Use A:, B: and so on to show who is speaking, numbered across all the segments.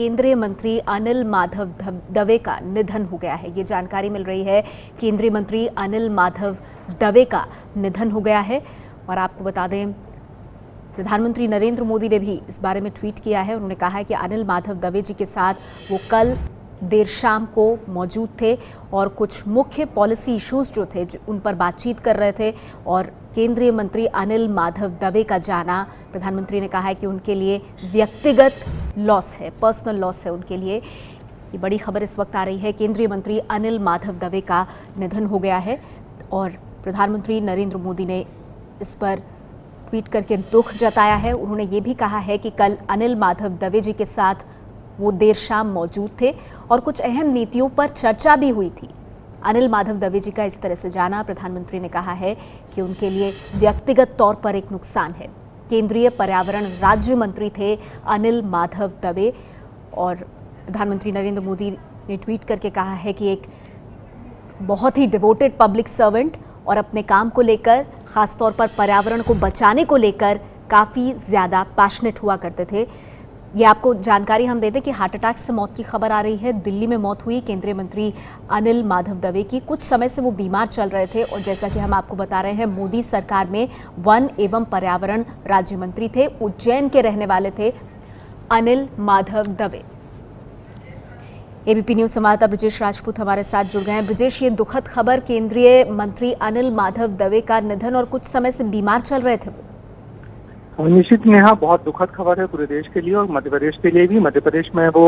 A: केंद्रीय मंत्री अनिल माधव दवे का निधन हो गया है। ये जानकारी मिल रही है, केंद्रीय मंत्री अनिल माधव दवे का निधन हो गया है। और आपको बता दें, प्रधानमंत्री नरेंद्र मोदी ने भी इस बारे में ट्वीट किया है। उन्होंने कहा है कि अनिल माधव दवे जी के साथ वो कल देर शाम को मौजूद थे और कुछ मुख्य पॉलिसी इश्यूज जो थे उन पर बातचीत कर रहे थे। और केंद्रीय मंत्री अनिल माधव दवे का जाना, प्रधानमंत्री ने कहा है कि उनके लिए व्यक्तिगत लॉस है, पर्सनल लॉस है उनके लिए। ये बड़ी खबर इस वक्त आ रही है, केंद्रीय मंत्री अनिल माधव दवे का निधन हो गया है। और प्रधानमंत्री नरेंद्र मोदी ने इस पर ट्वीट करके दुख जताया है। उन्होंने ये भी कहा है कि कल अनिल माधव दवे जी के साथ वो देर शाम मौजूद थे और कुछ अहम नीतियों पर चर्चा भी हुई थी। अनिल माधव दवे जी का इस तरह से जाना, प्रधानमंत्री ने कहा है कि उनके लिए व्यक्तिगत तौर पर एक नुकसान है। केंद्रीय पर्यावरण राज्य मंत्री थे अनिल माधव दवे और प्रधानमंत्री नरेंद्र मोदी ने ट्वीट करके कहा है कि एक बहुत ही डिवोटेड पब्लिक सर्वेंट और अपने काम को लेकर, खासतौर पर पर्यावरण को बचाने को लेकर काफ़ी ज़्यादा पैशनेट हुआ करते थे। ये आपको जानकारी हम देते कि हार्ट अटैक से मौत की खबर आ रही है। दिल्ली में मौत हुई केंद्रीय मंत्री अनिल माधव दवे की। कुछ समय से वो बीमार चल रहे थे और जैसा कि हम आपको बता रहे हैं, मोदी सरकार में वन एवं पर्यावरण राज्य मंत्री थे। उज्जैन के रहने वाले थे अनिल माधव दवे। एबीपी न्यूज संवाददाता ब्रजेश राजपूत हमारे साथ जुड़ गए हैं। ब्रजेश, ये दुखद खबर, केंद्रीय मंत्री अनिल माधव दवे का निधन और कुछ समय से बीमार चल रहे थे वो।
B: निश्चित नेहा, बहुत दुखद खबर है पूरे देश के लिए और मध्य प्रदेश के लिए भी। मध्य प्रदेश में वो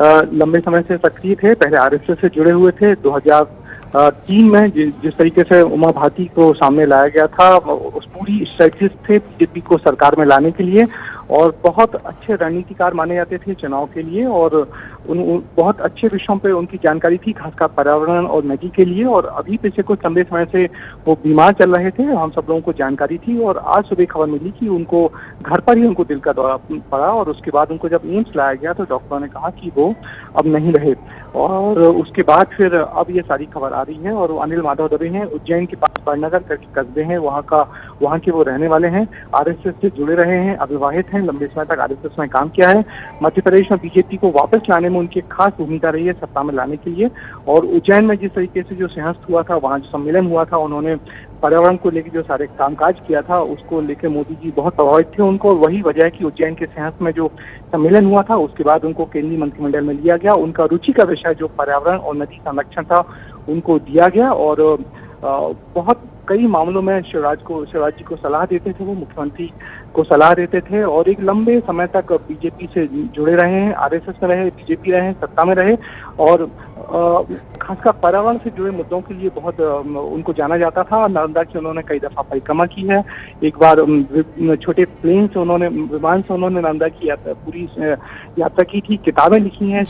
B: लंबे समय से सक्रिय थे, पहले आरएसएस से जुड़े हुए थे। 2003 में जिस तरीके से उमा भारती को सामने लाया गया था, उस पूरी स्ट्रेटजिस्ट थे बीजेपी को सरकार में लाने के लिए और बहुत अच्छे रणनीतिकार माने जाते थे चुनाव के लिए। और बहुत अच्छे विषयों पे उनकी जानकारी थी, खासकर पर्यावरण और नदी के लिए। और अभी पिछले कुछ लंबे समय से वो बीमार चल रहे थे, हम सब लोगों को जानकारी थी। और आज सुबह खबर मिली कि उनको घर पर ही उनको दिल का दौरा पड़ा और उसके बाद उनको जब एम्स लाया गया तो डॉक्टरों ने कहा कि वो अब नहीं रहे। और उसके बाद फिर अब ये सारी खबर आ रही है। और अनिल माधव दवे हैं, उज्जैन के पास बड़नगर करके कस्बे हैं, वहाँ के वो रहने वाले हैं। आरएसएस से जुड़े रहे हैं, अविवाहित हैं, लंबे समय तक आरएसएस में काम किया है। मध्य प्रदेश में बीजेपी को वापस लाने में उनकी खास भूमिका रही है, सत्ता में लाने के लिए। और उज्जैन में जिस तरीके से जो सिंहस्थ हुआ था, वहाँ जो सम्मेलन हुआ था, उन्होंने पर्यावरण को लेकर जो सारे कामकाज किया था, उसको लेकर मोदी जी बहुत प्रभावित थे उनको। और वही वजह है कि उज्जैन के सिंहस्थ में जो सम्मेलन हुआ था, उसके बाद उनको केंद्रीय मंत्रिमंडल में लिया गया। उनका रुचि का विषय जो पर्यावरण और नदी संरक्षण था, उनको दिया गया। और बहुत कई मामलों में शिवराज जी को सलाह देते थे, वो मुख्यमंत्री को सलाह देते थे। और एक लंबे समय तक बीजेपी से जुड़े रहे हैं, आरएसएस में रहे, बीजेपी रहे, सत्ता में रहे। और खासकर पर्यावरण से जुड़े मुद्दों के लिए बहुत उनको जाना जाता था। नालंदा की उन्होंने कई दफा परिक्रमा की है। एक बार छोटे प्लेन से विमान से उन्होंने नालंदा की पूरी यात्रा की थी, किताबें लिखी हैं,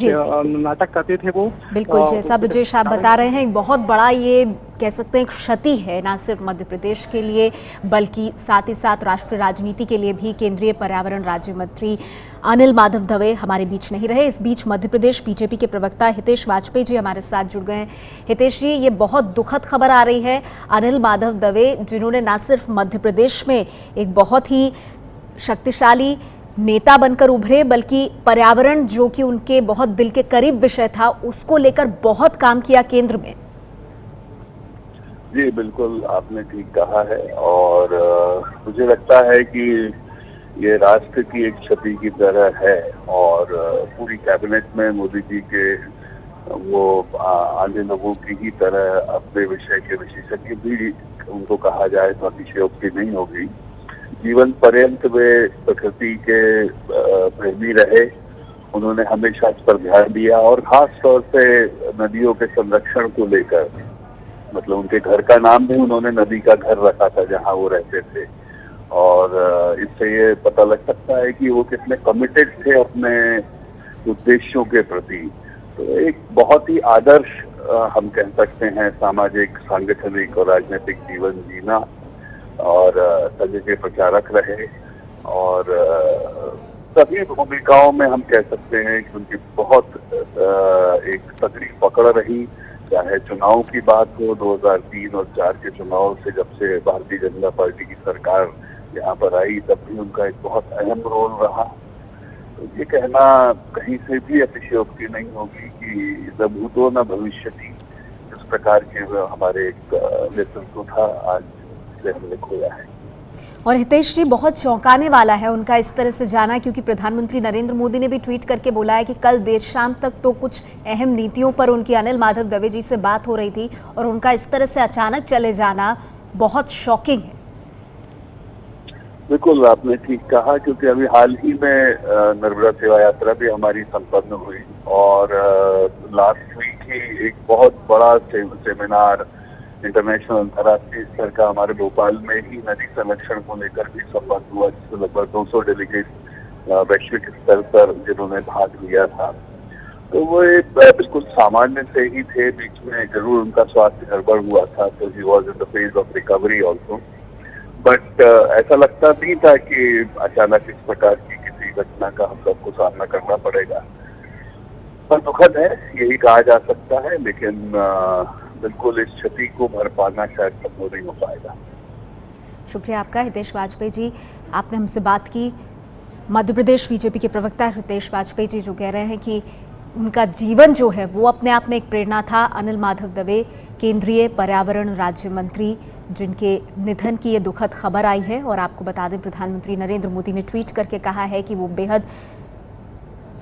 B: नाटक करते थे वो।
A: बिल्कुल, जैसा ब्रजेश आप बता रहे हैं, बहुत बड़ा ये कह सकते हैं क्षति है, ना सिर्फ मध्य प्रदेश के लिए बल्कि साथ ही साथ राष्ट्रीय राजनीति के लिए भी। केंद्रीय पर्यावरण राज्य मंत्री अनिल माधव दवे हमारे बीच नहीं रहे। इस बीच मध्य प्रदेश बीजेपी के प्रवक्ता हितेश वाजपेयी जी हमारे साथ जुड़ गए हैं। हितेश जी, ये बहुत दुखद खबर आ रही है। अनिल माधव दवे, जिन्होंने न सिर्फ मध्य प्रदेश में एक बहुत ही शक्तिशाली नेता बनकर उभरे, बल्कि पर्यावरण जो कि उनके बहुत दिल के करीब विषय था, उसको लेकर बहुत काम किया केंद्र में।
C: जी बिल्कुल, आपने ठीक कहा है। और मुझे लगता है कि ये राष्ट्र की एक क्षति की तरह है। और पूरी कैबिनेट में मोदी जी के वो अन्य लोगों की ही तरह अपने विषय के विशेषज्ञ भी उनको कहा जाए तो अतिशयोक्ति नहीं होगी। जीवन पर्यंत वे प्रकृति के प्रेमी रहे, उन्होंने हमेशा इस पर ध्यान दिया। और खास तौर से नदियों के संरक्षण को लेकर, मतलब उनके घर का नाम भी उन्होंने नदी का घर रखा था जहां वो रहते थे। और इससे ये पता लग सकता है कि वो कितने कमिटेड थे अपने उद्देश्यों के प्रति। तो एक बहुत ही आदर्श हम कह सकते हैं सामाजिक, सांगठनिक और राजनीतिक जीवन जीना। और सत्य के प्रचारक रहे और सभी भूमिकाओं में हम कह सकते हैं कि उनकी बहुत एक तगड़ी पकड़ रही। चाहे चुनाव की बात हो, 2003 और 2004 के चुनाव से जब से भारतीय जनता पार्टी की सरकार यहाँ पर आई, तब भी उनका एक बहुत अहम रोल रहा। तो ये कहना कहीं से भी अतिशयोक्ति नहीं होगी कि न भूतो न भविष्यति इस प्रकार के हमारे एक नेतृत्व था, आज से हमने खोया है।
A: और हितेश जी, बहुत चौंकाने वाला है उनका इस तरह से जाना, क्योंकि प्रधानमंत्री नरेंद्र मोदी ने भी ट्वीट करके बोला है कि कल देर शाम तक तो कुछ अहम नीतियों पर उनकी अनिल माधव दवे जी से बात हो रही थी और उनका इस तरह से अचानक चले जाना बहुत शॉकिंग है।
C: बिल्कुल, आपने ठीक कहा, क्योंकि अभी हाल ही में नर्मदा सेवा यात्रा भी हमारी संपन्न हुई और लास्ट वीक ही एक बहुत बड़ा सेमिनार इंटरनेशनल अंतर्राष्ट्रीय स्तर का हमारे भोपाल में ही नदी संरक्षण को लेकर भी संपन्न हुआ, जिसमें लगभग 200 डेलीगेट वैश्विक स्तर पर जिन्होंने भाग लिया था। तो वो बिल्कुल सामान्य से ही थे, बीच में जरूर उनका स्वास्थ्य गड़बड़ हुआ था, तो he was in the phase of recovery also, but ऐसा लगता नहीं था कि अचानक इस प्रकार की किसी घटना का हम सबको सामना करना पड़ेगा। पर दुखद है, यही कहा जा सकता है, लेकिन बिल्कुल इस क्षति को भर पाना शायद संभव नहीं हो पाएगा।
A: शुक्रिया आपका हितेश वाजपेयी जी, आपने हमसे बात की। मध्य प्रदेश बीजेपी के प्रवक्ता हितेश वाजपेयी जी जो कह रहे हैं कि उनका जीवन जो है वो अपने आप में एक प्रेरणा था। अनिल माधव दवे, केंद्रीय पर्यावरण राज्य मंत्री, जिनके निधन की ये दुखद खबर आई है। और आपको बता दें, प्रधानमंत्री नरेंद्र मोदी ने ट्वीट करके कहा है कि वो बेहद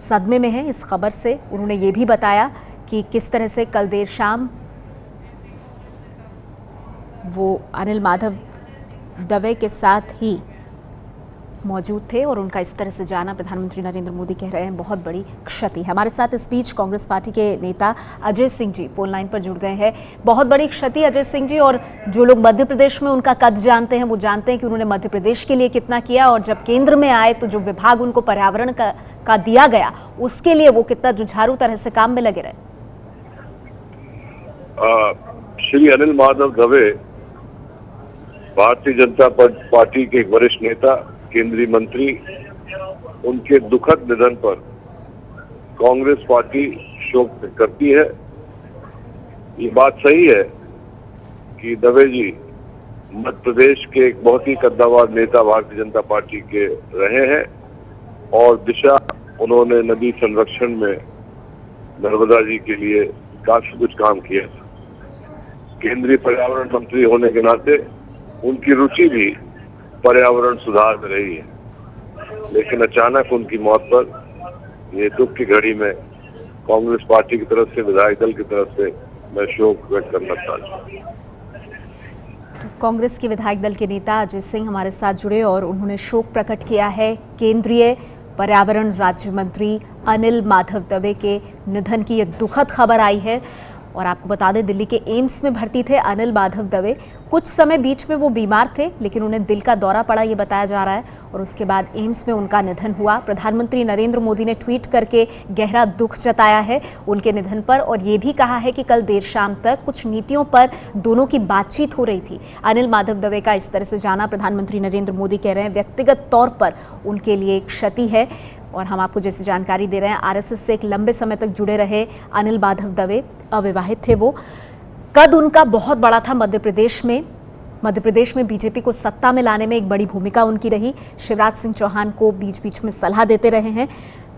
A: सदमे में हैं इस खबर से। उन्होंने ये भी बताया कि किस तरह से कल देर शाम वो अनिल माधव दवे के साथ ही मौजूद थे और उनका इस तरह से जाना, प्रधानमंत्री नरेंद्र मोदी कह रहे हैं, बहुत बड़ी क्षति है। हमारे साथ इस बीच कांग्रेस पार्टी के नेता अजय सिंह जी फोन लाइन पर जुड़ गए हैं। बहुत बड़ी क्षति अजय सिंह जी, और जो लोग मध्य प्रदेश में उनका कद जानते हैं वो जानते हैं कि उन्होंने मध्य प्रदेश के लिए कितना किया, और जब केंद्र में आए तो जो विभाग उनको पर्यावरण का दिया गया उसके लिए वो कितना जुझारू तरह से काम में लगे रहे।
D: श्री अनिल माधव दवे भारतीय जनता पार्टी के एक वरिष्ठ नेता, केंद्रीय मंत्री, उनके दुखद निधन पर कांग्रेस पार्टी शोक व्यक्त करती है। ये बात सही है कि दवे जी मध्य प्रदेश के एक बहुत ही कद्दावर नेता भारतीय जनता पार्टी के रहे हैं और दिशा उन्होंने नदी संरक्षण में नर्मदा जी के लिए काफी कुछ काम किया था। केंद्रीय पर्यावरण मंत्री होने के नाते उनकी रुचि भी पर्यावरण सुधार में रही है, लेकिन अचानक उनकी मौत पर ये दुख की घड़ी में कांग्रेस पार्टी की तरफ से, विधायक दल की तरफ से मैं शोक व्यक्त करना चाहता हूं।
A: कांग्रेस के विधायक दल के नेता अजय सिंह हमारे साथ जुड़े और उन्होंने शोक प्रकट किया है। केंद्रीय पर्यावरण राज्य मंत्री अनिल माधव दवे के निधन की एक दुखद खबर आई है। और आपको बता दें, दिल्ली के एम्स में भर्ती थे अनिल माधव दवे। कुछ समय बीच में वो बीमार थे, लेकिन उन्हें दिल का दौरा पड़ा, ये बताया जा रहा है, और उसके बाद एम्स में उनका निधन हुआ। प्रधानमंत्री नरेंद्र मोदी ने ट्वीट करके गहरा दुख जताया है उनके निधन पर, और ये भी कहा है कि कल देर शाम तक कुछ नीतियों पर दोनों की बातचीत हो रही थी। अनिल माधव दवे का इस तरह से जाना, प्रधानमंत्री नरेंद्र मोदी कह रहे हैं, व्यक्तिगत तौर पर उनके लिए एक क्षति है। और हम आपको जैसे जानकारी दे रहे हैं, आरएसएस से एक लंबे समय तक जुड़े रहे अनिल माधव दवे, अविवाहित थे वो। कद उनका बहुत बड़ा था मध्य प्रदेश में बीजेपी को सत्ता में लाने में एक बड़ी भूमिका उनकी रही। शिवराज सिंह चौहान को बीच बीच में सलाह देते रहे हैं।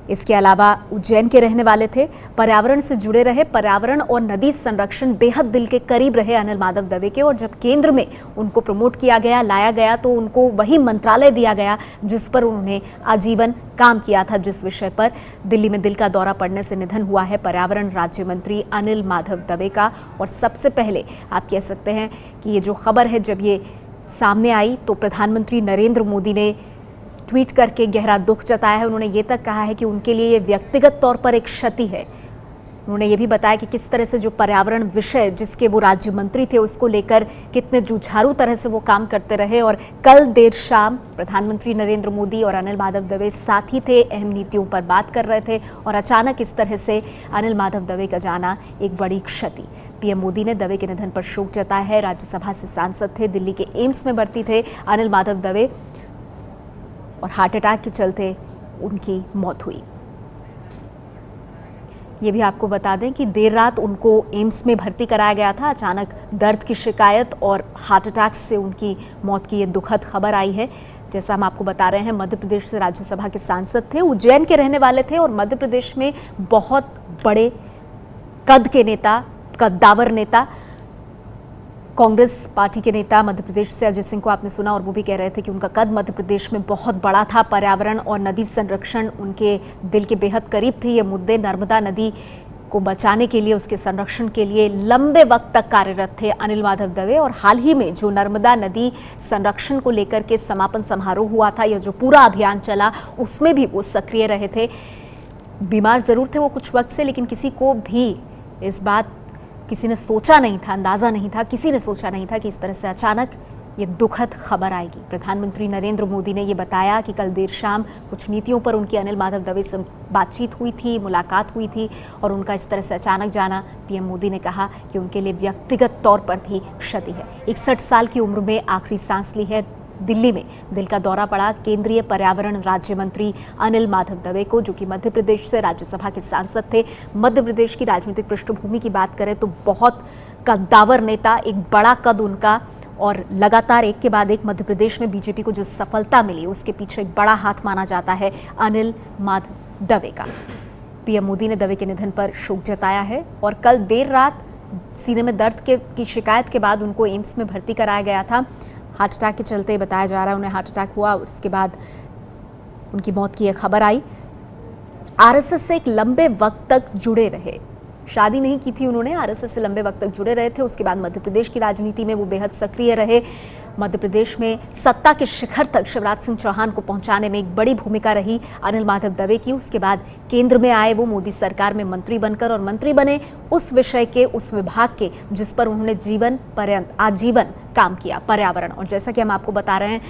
A: इसके अलावा उज्जैन के रहने वाले थे, पर्यावरण से जुड़े रहे, पर्यावरण और नदी संरक्षण बेहद दिल के करीब रहे अनिल माधव दवे के। और जब केंद्र में उनको प्रमोट किया गया, लाया गया, तो उनको वही मंत्रालय दिया गया जिस पर उन्होंने आजीवन काम किया था, जिस विषय पर दिल्ली में दिल का दौरा पड़ने से निधन हुआ है पर्यावरण राज्य मंत्री अनिल माधव दवे का। और सबसे पहले आप कह सकते हैं कि ये जो खबर है, जब ये सामने आई तो प्रधानमंत्री नरेंद्र मोदी ने ट्वीट करके गहरा दुख जताया है। उन्होंने ये तक कहा है कि उनके लिए ये व्यक्तिगत तौर पर एक क्षति है। उन्होंने ये भी बताया कि किस तरह से जो पर्यावरण विषय जिसके वो राज्य मंत्री थे उसको लेकर कितने जुझारू तरह से वो काम करते रहे। और कल देर शाम प्रधानमंत्री नरेंद्र मोदी और अनिल माधव दवे साथ ही थे, अहम नीतियों पर बात कर रहे थे, और अचानक इस तरह से अनिल माधव दवे का जाना एक बड़ी क्षति। पीएम मोदी ने दवे के निधन पर शोक जताया है। राज्यसभा से सांसद थे, दिल्ली के एम्स में भर्ती थे अनिल माधव दवे, और हार्ट अटैक के चलते उनकी मौत हुई। ये भी आपको बता दें कि देर रात उनको एम्स में भर्ती कराया गया था। अचानक दर्द की शिकायत और हार्ट अटैक से उनकी मौत की ये दुखद खबर आई है। जैसा हम आपको बता रहे हैं, मध्य प्रदेश से राज्यसभा के सांसद थे, उज्जैन के रहने वाले थे और मध्य प्रदेश में बहुत बड़े कद के नेता, कद्दावर नेता, कांग्रेस पार्टी के नेता मध्य प्रदेश से अजय सिंह को आपने सुना और वो भी कह रहे थे कि उनका कद मध्य प्रदेश में बहुत बड़ा था। पर्यावरण और नदी संरक्षण उनके दिल के बेहद करीब थे। ये मुद्दे नर्मदा नदी को बचाने के लिए, उसके संरक्षण के लिए लंबे वक्त तक कार्यरत थे अनिल माधव दवे। और हाल ही में जो नर्मदा नदी संरक्षण को लेकर के समापन समारोह हुआ था, यह जो पूरा अभियान चला, उसमें भी वो सक्रिय रहे थे। बीमार जरूर थे वो कुछ वक्त से, लेकिन किसी को भी इस बात किसी ने सोचा नहीं था, अंदाजा नहीं था, किसी ने सोचा नहीं था कि इस तरह से अचानक ये दुखद खबर आएगी। प्रधानमंत्री नरेंद्र मोदी ने ये बताया कि कल देर शाम कुछ नीतियों पर उनकी अनिल माधव दवे से बातचीत हुई थी, मुलाकात हुई थी और उनका इस तरह से अचानक जाना, पीएम मोदी ने कहा कि उनके लिए व्यक्तिगत तौर पर भी क्षति है। 61 साल की उम्र में आखिरी सांस ली है। दिल्ली में दिल का दौरा पड़ा केंद्रीय पर्यावरण राज्य मंत्री अनिल माधव दवे को, जो कि मध्य प्रदेश से राज्यसभा के सांसद थे। मध्य प्रदेश की राजनीतिक पृष्ठभूमि की बात करें तो बहुत कद्दावर नेता, एक बड़ा कद उनका, और लगातार एक के बाद एक मध्य प्रदेश में बीजेपी को जो सफलता मिली उसके पीछे एक बड़ा हाथ माना जाता है अनिल माधव दवे का। पीएम मोदी ने दवे के निधन पर शोक जताया है और कल देर रात सीने में दर्द की शिकायत के बाद उनको एम्स में भर्ती कराया गया था। हार्ट अटैक के चलते बताया जा रहा है उन्हें हार्ट अटैक हुआ और उसके बाद उनकी मौत की यह खबर आई। आरएसएस से एक लंबे वक्त तक जुड़े रहे, शादी नहीं की थी उन्होंने, आरएसएस से लंबे वक्त तक जुड़े रहे थे। उसके बाद मध्य प्रदेश की राजनीति में वो बेहद सक्रिय रहे। मध्य प्रदेश में सत्ता के शिखर तक शिवराज सिंह चौहान को पहुंचाने में एक बड़ी भूमिका रही अनिल माधव दवे की। उसके बाद केंद्र में आए वो, मोदी सरकार में मंत्री बनकर, और मंत्री बने उस विषय के, उस विभाग के जिस पर उन्होंने जीवन पर्यंत आजीवन काम किया, पर्यावरण। और जैसा कि हम आपको बता रहे हैं,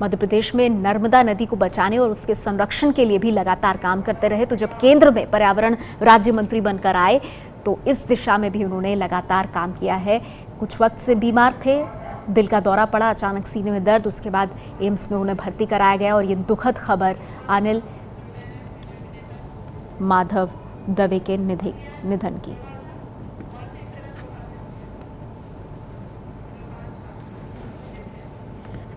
A: मध्य प्रदेश में नर्मदा नदी को बचाने और उसके संरक्षण के लिए भी लगातार काम करते रहे। तो जब केंद्र में पर्यावरण राज्य मंत्री बनकर आए तो इस दिशा में भी उन्होंने लगातार काम किया है। कुछ वक्त से बीमार थे, दिल का दौरा पड़ा, अचानक सीने में दर्द, उसके बाद एम्स में उन्हें भर्ती कराया गया और ये दुखद खबर अनिल माधव दवे के निधन की।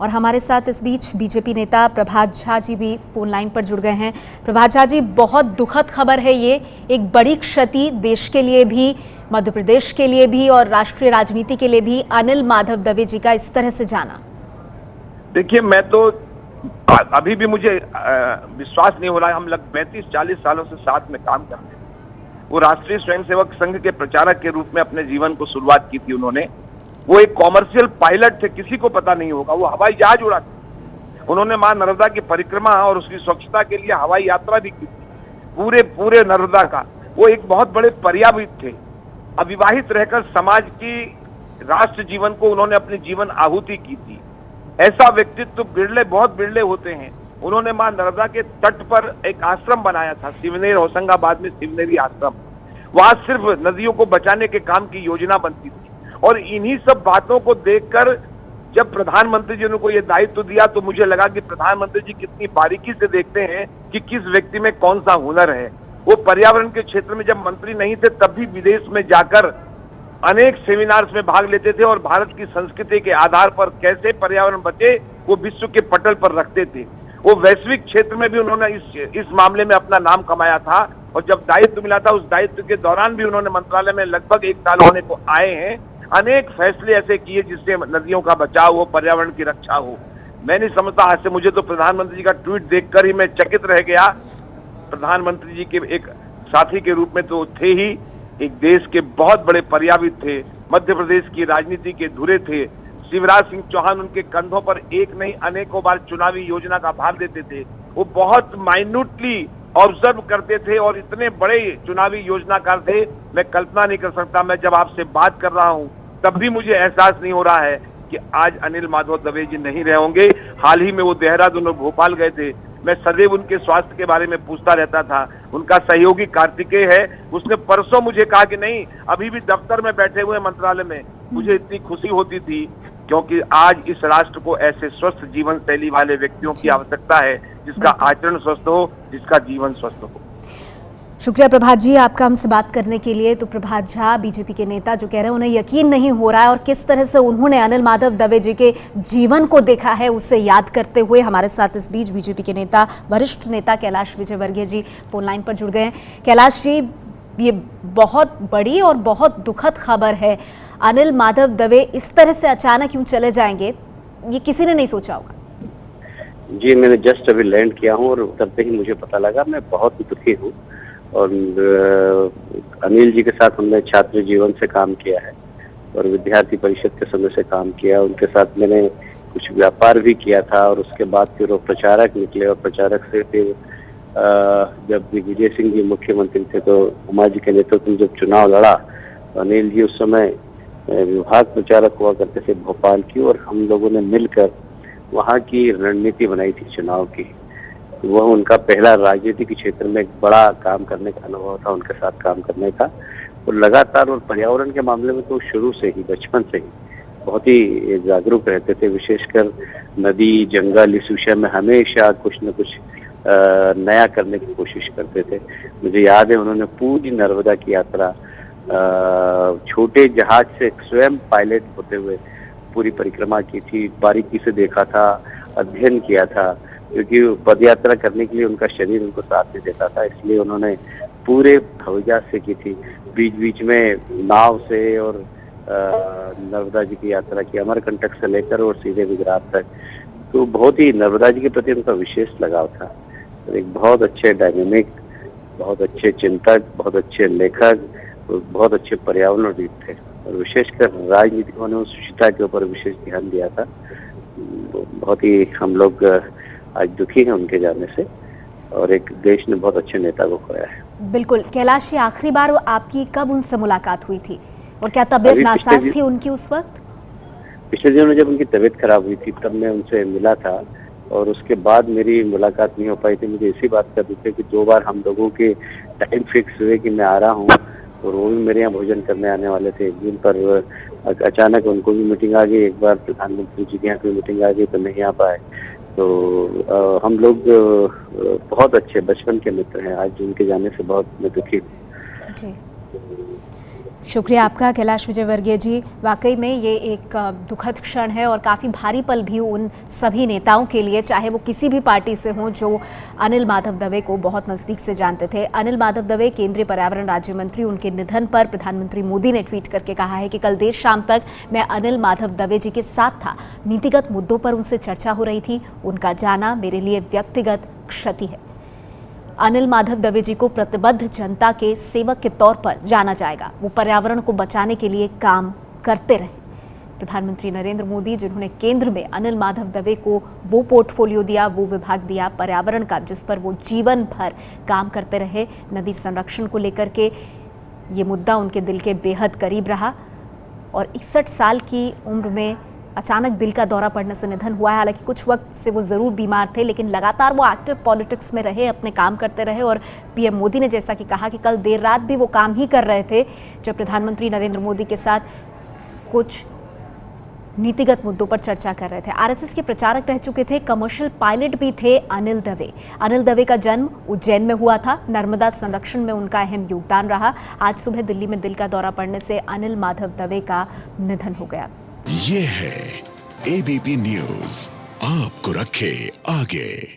A: और हमारे साथ इस बीच बीजेपी नेता प्रभात झा जी भी फोन लाइन पर जुड़ गए हैं। प्रभात झा जी, बहुत दुखद खबर है ये, एक बड़ी क्षति देश के लिए भी, मध्य प्रदेश के लिए भी और राष्ट्रीय राजनीति के लिए भी, अनिल माधव दवे जी का इस तरह से जाना।
E: देखिए, मैं तो अभी भी मुझे विश्वास नहीं हो रहा है। हम लगभग 35-40 सालों से साथ में काम करते हैं। वो राष्ट्रीय स्वयंसेवक संघ के प्रचारक के रूप में अपने जीवन को शुरुआत की थी उन्होंने। वो एक कॉमर्शियल पायलट थे, किसी को पता नहीं होगा, वो हवाई जहाज उड़ा थे। उन्होंने मां नर्मदा की परिक्रमा और उसकी स्वच्छता के लिए हवाई यात्रा भी की थी, पूरे नर्मदा का। वो एक बहुत बड़े पर्याविद थे। अविवाहित रहकर समाज की, राष्ट्र जीवन को उन्होंने अपनी जीवन आहुति की थी। ऐसा व्यक्तित्व बहुत बिरले होते हैं। उन्होंने मां नर्मदा के तट पर एक आश्रम बनाया था, शिवनेर, होशंगाबाद में शिवनेरी आश्रम। वहां सिर्फ नदियों को बचाने के काम की योजना बनती थी। और इन्हीं सब बातों को देखकर जब प्रधानमंत्री जी ने उनको ये दायित्व दिया तो मुझे लगा कि प्रधानमंत्री जी कितनी बारीकी से देखते हैं कि किस व्यक्ति में कौन सा हुनर है। वो पर्यावरण के क्षेत्र में जब मंत्री नहीं थे तब भी विदेश में जाकर अनेक सेमिनार्स में भाग लेते थे और भारत की संस्कृति के आधार पर कैसे पर्यावरण बचे वो विश्व के पटल पर रखते थे। वो वैश्विक क्षेत्र में भी उन्होंने इस मामले में अपना नाम कमाया था। और जब दायित्व मिला था उस दायित्व के दौरान भी उन्होंने मंत्रालय में लगभग 1 साल होने को आए हैं, अनेक फैसले ऐसे किए जिससे नदियों का बचाव हो, पर्यावरण की रक्षा हो। मैं नहीं समझता, आज से मुझे तो प्रधानमंत्री जी का ट्वीट देखकर ही मैं चकित रह गया। प्रधानमंत्री जी के एक साथी के रूप में तो थे ही, एक देश के बहुत बड़े पर्याविद थे, मध्य प्रदेश की राजनीति के धुरे थे। शिवराज सिंह चौहान उनके कंधों पर एक नहीं अनेकों बार चुनावी योजना का भार देते थे। वो बहुत माइन्यूटली ऑब्जर्व करते थे और इतने बड़े चुनावी योजनाकार थे, मैं कल्पना नहीं कर सकता। मैं जब आपसे बात कर रहा हूं तब भी मुझे एहसास नहीं हो रहा है कि आज अनिल माधव दवे जी नहीं रहे होंगे। हाल ही में वो देहरादून और भोपाल गए थे, मैं सदैव उनके स्वास्थ्य के बारे में पूछता रहता था। उनका सहयोगी कार्तिकेय है, उसने परसों मुझे कहा कि नहीं, अभी भी दफ्तर में बैठे हुए मंत्रालय में। मुझे इतनी खुशी होती थी क्योंकि आज इस राष्ट्र को ऐसे स्वस्थ जीवन शैली वाले व्यक्तियों की आवश्यकता है जिसका आचरण स्वस्थ हो, जिसका जीवन स्वस्थ हो।
A: शुक्रिया प्रभात जी आपका हमसे बात करने के लिए। तो प्रभात झा बीजेपी के नेता जो कह रहे हैं उन्हें यकीन नहीं हो रहा है और किस तरह से उन्होंने अनिल माधव दवे जी के जीवन को देखा है उसे याद करते हुए हमारे साथ इस बीच बीजेपी के नेता वरिष्ठ नेता कैलाश विजयवर्गीय जी फोन लाइन पर जुड़ गए हैं। कैलाश जी, ये बहुत बड़ी और बहुत दुखद खबर है। अनिल माधव दवे इस तरह से अचानक क्यों चले जाएंगे, ये किसी ने नहीं सोचा होगा।
F: जी, मैंने जस्ट अभी लैंड किया हूँ और उतरते ही मुझे पता लगा। मैं बहुत दुखी हूँ और अनिल जी के साथ हमने छात्र जीवन से काम किया है और विद्यार्थी परिषद के समय से काम किया। उनके साथ मैंने कुछ व्यापार भी किया था और उसके बाद फिर वो प्रचारक निकले और प्रचारक से फिर जब दिग्विजय सिंह जी मुख्यमंत्री थे तो उमा जी के नेतृत्व में जब चुनाव लड़ा तो अनिल जी उस समय विभाग प्रचारक हुआ करते थे भोपाल की, और हम लोगों ने मिलकर वहाँ की रणनीति बनाई थी चुनाव की। वह उनका पहला राजनीति के क्षेत्र में एक बड़ा काम करने का अनुभव था, उनके साथ काम करने का। और लगातार और पर्यावरण के मामले में तो शुरू से ही, बचपन से ही बहुत ही जागरूक रहते थे। विशेषकर नदी, जंगल, इस विषय में हमेशा कुछ न कुछ नया करने की कोशिश करते थे। मुझे याद है उन्होंने पूरी नर्मदा की यात्रा छोटे जहाज से स्वयं पायलट होते हुए पूरी परिक्रमा की थी। बारीकी से देखा था, अध्ययन किया था, क्योंकि पद यात्रा करने के लिए उनका शरीर उनको साथ नहीं देता था, इसलिए उन्होंने पूरे हवाई से की थी। बीच बीच में नाव से और नर्मदा जी की यात्रा की, अमरकंटक से लेकर और सीधे गुजरात तक। तो बहुत ही नर्मदा जी के प्रति उनका विशेष लगाव था। तो एक बहुत अच्छे डायनेमिक, बहुत अच्छे चिंतक, बहुत अच्छे लेखक, बहुत अच्छे पर्यावरणविद थे और विशेषकर राजनीतिकों ने शुचिता के ऊपर विशेष ध्यान दिया था। बहुत ही हम लोग आज दुखी हैं उनके जाने से और एक देश ने बहुत अच्छे नेता को खोया है।
A: बिल्कुल कैलाश जी, आखिरी बार आपकी कब उनसे मुलाकात हुई थी और क्या तबीयत नासाज थी उनकी उस वक्त?
F: पिछले दिनों जब उनकी तबीयत खराब हुई थी तब मैं उनसे मिला था और उसके बाद मेरी मुलाकात नहीं हो पाई थी। मुझे इसी बात का दुख है कि 2 बार हम लोगों के टाइम फिक्स हुए कि मैं आ रहा हूँ और वो भी मेरे यहाँ भोजन करने आने वाले थे एक दिन, पर अचानक उनको भी मीटिंग आ गई। एक बार प्रधानमंत्री जी के यहाँ कोई मीटिंग आ गई तो नहीं आ पाए। तो हम लोग बहुत अच्छे बचपन के मित्र हैं। आज उनके जाने से बहुत मैं दुखी हूँ।
A: शुक्रिया आपका कैलाश विजयवर्गीय जी। वाकई में ये एक दुखद क्षण है और काफ़ी भारी पल भी उन सभी नेताओं के लिए, चाहे वो किसी भी पार्टी से हों, जो अनिल माधव दवे को बहुत नज़दीक से जानते थे। अनिल माधव दवे केंद्रीय पर्यावरण राज्य मंत्री, उनके निधन पर प्रधानमंत्री मोदी ने ट्वीट करके कहा है कि कल देर शाम तक मैं अनिल माधव दवे जी के साथ था। नीतिगत मुद्दों पर उनसे चर्चा हो रही थी। उनका जाना मेरे लिए व्यक्तिगत क्षति है। अनिल माधव दवे जी को प्रतिबद्ध जनता के सेवक के तौर पर जाना जाएगा। वो पर्यावरण को बचाने के लिए काम करते रहे। प्रधानमंत्री नरेंद्र मोदी, जिन्होंने केंद्र में अनिल माधव दवे को वो पोर्टफोलियो दिया, वो विभाग दिया पर्यावरण का, जिस पर वो जीवन भर काम करते रहे। नदी संरक्षण को लेकर के ये मुद्दा उनके दिल के बेहद करीब रहा और 61 साल की उम्र में अचानक दिल का दौरा पड़ने से निधन हुआ है। हालांकि कुछ वक्त से वो ज़रूर बीमार थे, लेकिन लगातार वो एक्टिव पॉलिटिक्स में रहे, अपने काम करते रहे। और पीएम मोदी ने जैसा कि कहा कि कल देर रात भी वो काम ही कर रहे थे जब प्रधानमंत्री नरेंद्र मोदी के साथ कुछ नीतिगत मुद्दों पर चर्चा कर रहे थे। आरएसएस के प्रचारक रह चुके थे, कमर्शियल पायलट भी थे अनिल दवे। अनिल दवे का जन्म उज्जैन में हुआ था। नर्मदा संरक्षण में उनका अहम योगदान रहा। आज सुबह दिल्ली में दिल का दौरा पड़ने से अनिल माधव दवे का निधन हो गया।
G: ये है एबीपी न्यूज़, आपको रखे आगे।